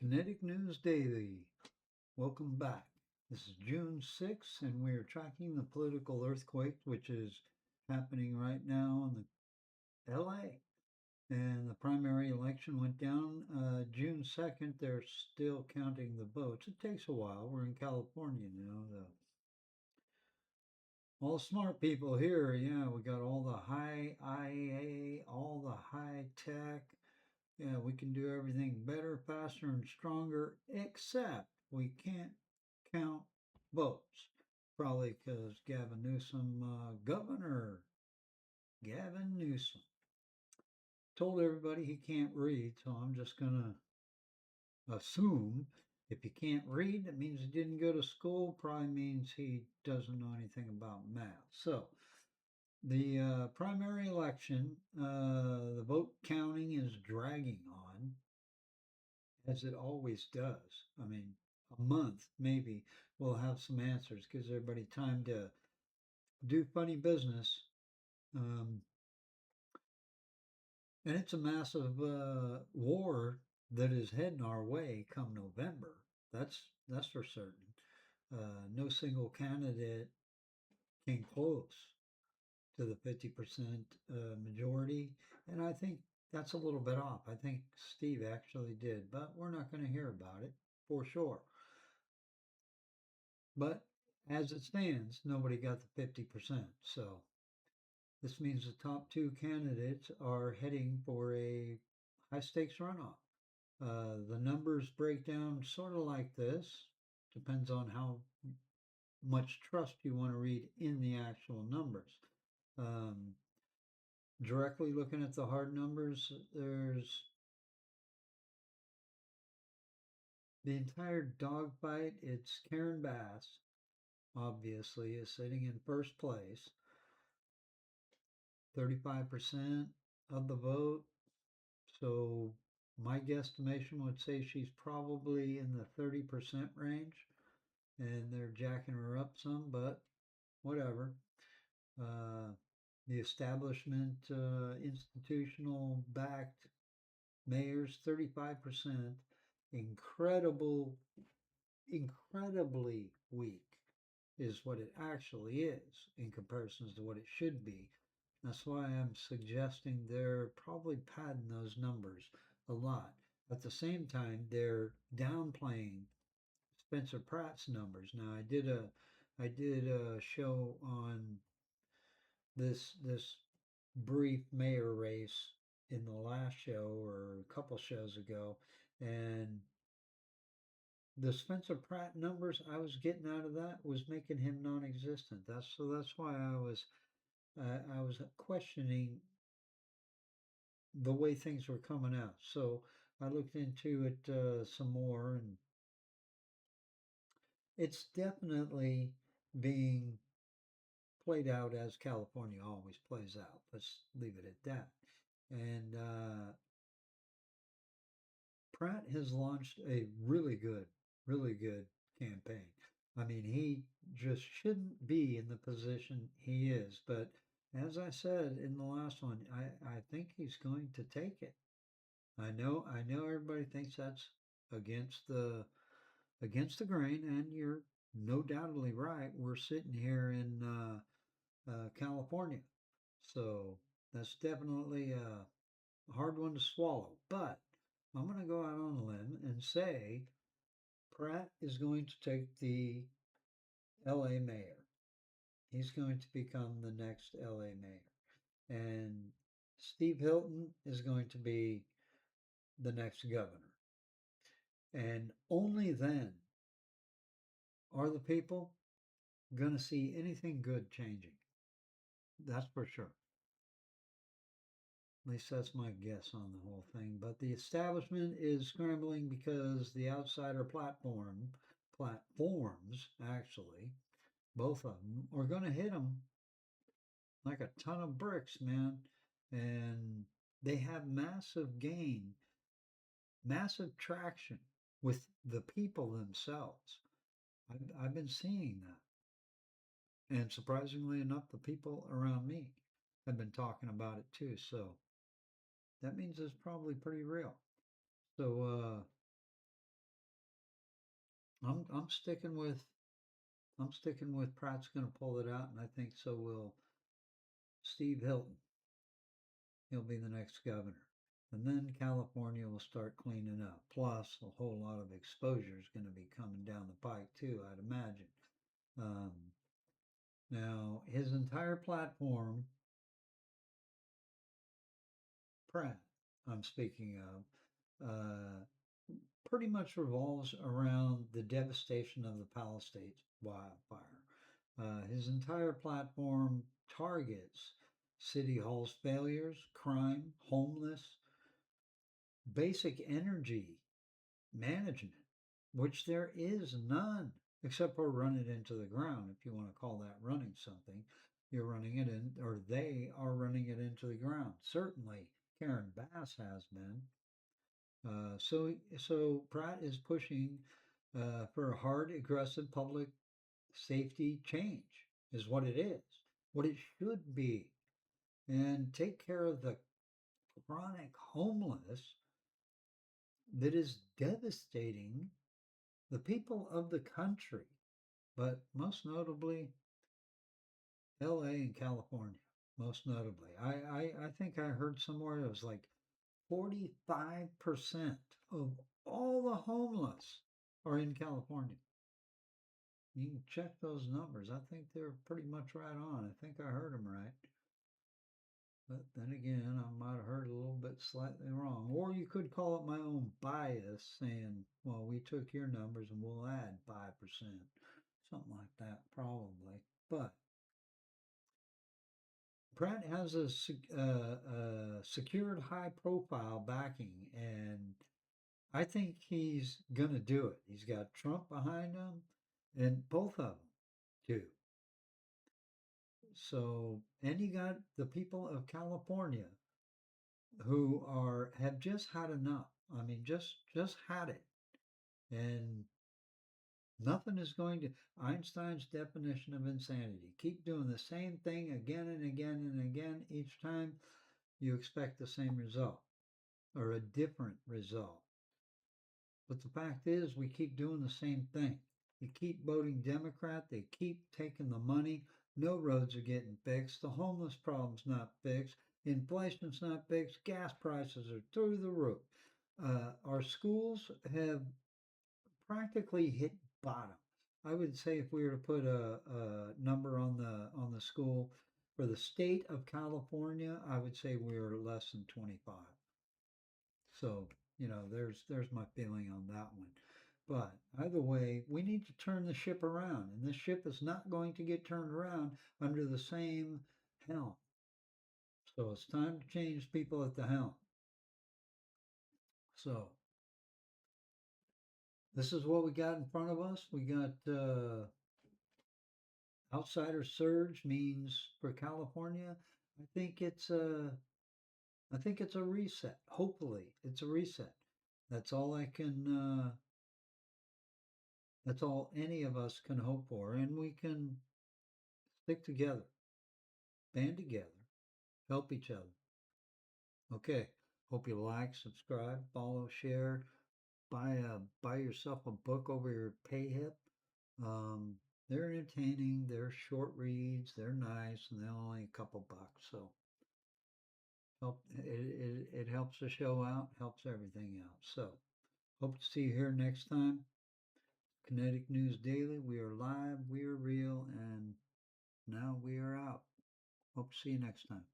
Kinetic News Daily. Welcome back. This is June 6th, and we are tracking the political earthquake which is happening right now in the LA. And the primary election went down June 2nd. They're still counting the votes. It takes a while. We're in California now. All the smart people here, yeah, we got all the high IA, all the high tech. Yeah, we can do everything better, faster, and stronger, except we can't count votes. Probably because Gavin Newsom, Governor Gavin Newsom, told everybody he can't read. So I'm just going to assume if he can't read, that means he didn't go to school, probably means he doesn't know anything about math. So the primary election, the vote counting is dragging on as it always does. I mean, a month maybe we'll have some answers, gives everybody time to do funny business. Um, and it's a massive war that is heading our way come November. That's for certain. No single candidate came close to the 50% majority, and I think that's a little bit off. I think Steve actually did, but we're not going to hear about it for sure. But as it stands, nobody got the 50%. So this means the top two candidates are heading for a high stakes runoff. The numbers break down sort of like this. Depends on how much trust you want to read in the actual numbers. Um, Directly looking at the hard numbers, there's the entire dogfight. It's Karen Bass, obviously, is sitting in first place. 35% of the vote. So my guesstimation would say she's probably in the 30% range, and they're jacking her up some, but whatever. Uh, the establishment, institutional backed mayors, 35%. Incredible, incredibly weak is what it actually is in comparison to what it should be. That's why I'm suggesting they're probably padding those numbers a lot. At the same time, they're downplaying Spencer Pratt's numbers. Now, I did a show on this brief mayor race in the last show or a couple shows ago, and the Spencer Pratt numbers I was getting out of that was making him non-existent. That's why I was questioning the way things were coming out. So I looked into it some more, and it's definitely being played out as California always plays out. Let's leave it at that. And Pratt has launched a really good campaign. I mean, he just shouldn't be in the position he is, but as I said in the last one, I think he's going to take it. I know everybody thinks that's against the against the grain, and you're no doubtedly right. We're sitting here in California, so that's definitely a hard one to swallow. But I'm going to go out on a limb and say Pratt is going to take the LA mayor. He's going to become the next LA mayor. And Steve Hilton is going to be the next governor. And only then are the people going to see anything good changing. That's for sure. At least that's my guess on the whole thing. But the establishment is scrambling because the outsider platforms, actually, both of them, are going to hit them like a ton of bricks, man. And they have massive gain, massive traction with the people themselves. I've been seeing that. And surprisingly enough, the people around me have been talking about it too. So that means it's probably pretty real. So I'm sticking with Pratt's going to pull it out, and I think so will Steve Hilton. He'll be the next governor. And then California will start cleaning up. Plus, a whole lot of exposure is going to be coming down the pike, too, I'd imagine. Um, Now, his entire platform, Pratt, I'm speaking of, pretty much revolves around the devastation of the Palisades wildfire. His entire platform targets City Hall's failures, crime, homeless, basic energy management, which there is none, except for run it into the ground. If you want to call that running something, you're running it in, or they are running it into the ground. Certainly, Karen Bass has been. So Pratt is pushing for a hard, aggressive public safety change, is what it is, what it should be, and take care of the chronic homeless that is devastating the people of the country, but most notably LA and California. Most notably, I think I heard somewhere it was like 45% of all the homeless are in California. You can check those numbers. I think they're pretty much right on. I think I heard them right. But then again, I might have heard a little bit slightly wrong. Or you could call it my own bias, saying, well, we took your numbers and we'll add 5%. Something like that, probably. But Pratt has a secured high profile backing, and I think he's going to do it. He's got Trump behind him, and both of them too. So, and you got the people of California who are have just had enough. I mean, just had it, and nothing is going to Einstein's definition of insanity. Keep doing the same thing again and again and again. Each time you expect the same result or a different result. But the fact is, we keep doing the same thing. You keep voting Democrat, they keep taking the money. No roads are getting fixed. The homeless problem's not fixed. Inflation's not fixed. Gas prices are through the roof. Our schools have practically hit bottom. I would say if we were to put a number on the school for the state of California, I would say we're less than 25. So, there's my feeling on that one. But either way, we need to turn the ship around, and this ship is not going to get turned around under the same helm. So it's time to change people at the helm. So this is what we got in front of us. We got outsider surge means for California. I think it's a I think it's a reset. Hopefully, it's a reset. That's all I can That's all any of us can hope for. And we can stick together, band together, help each other. Okay. Hope you like, subscribe, follow, share, buy yourself a book over your PayHip. Um, they're entertaining, they're short reads, they're nice, and they're only a couple bucks. So it helps the show out, helps everything out. So hope to see you here next time. Kinetic News Daily. We are live, we are real, and now we are out. Hope to see you next time.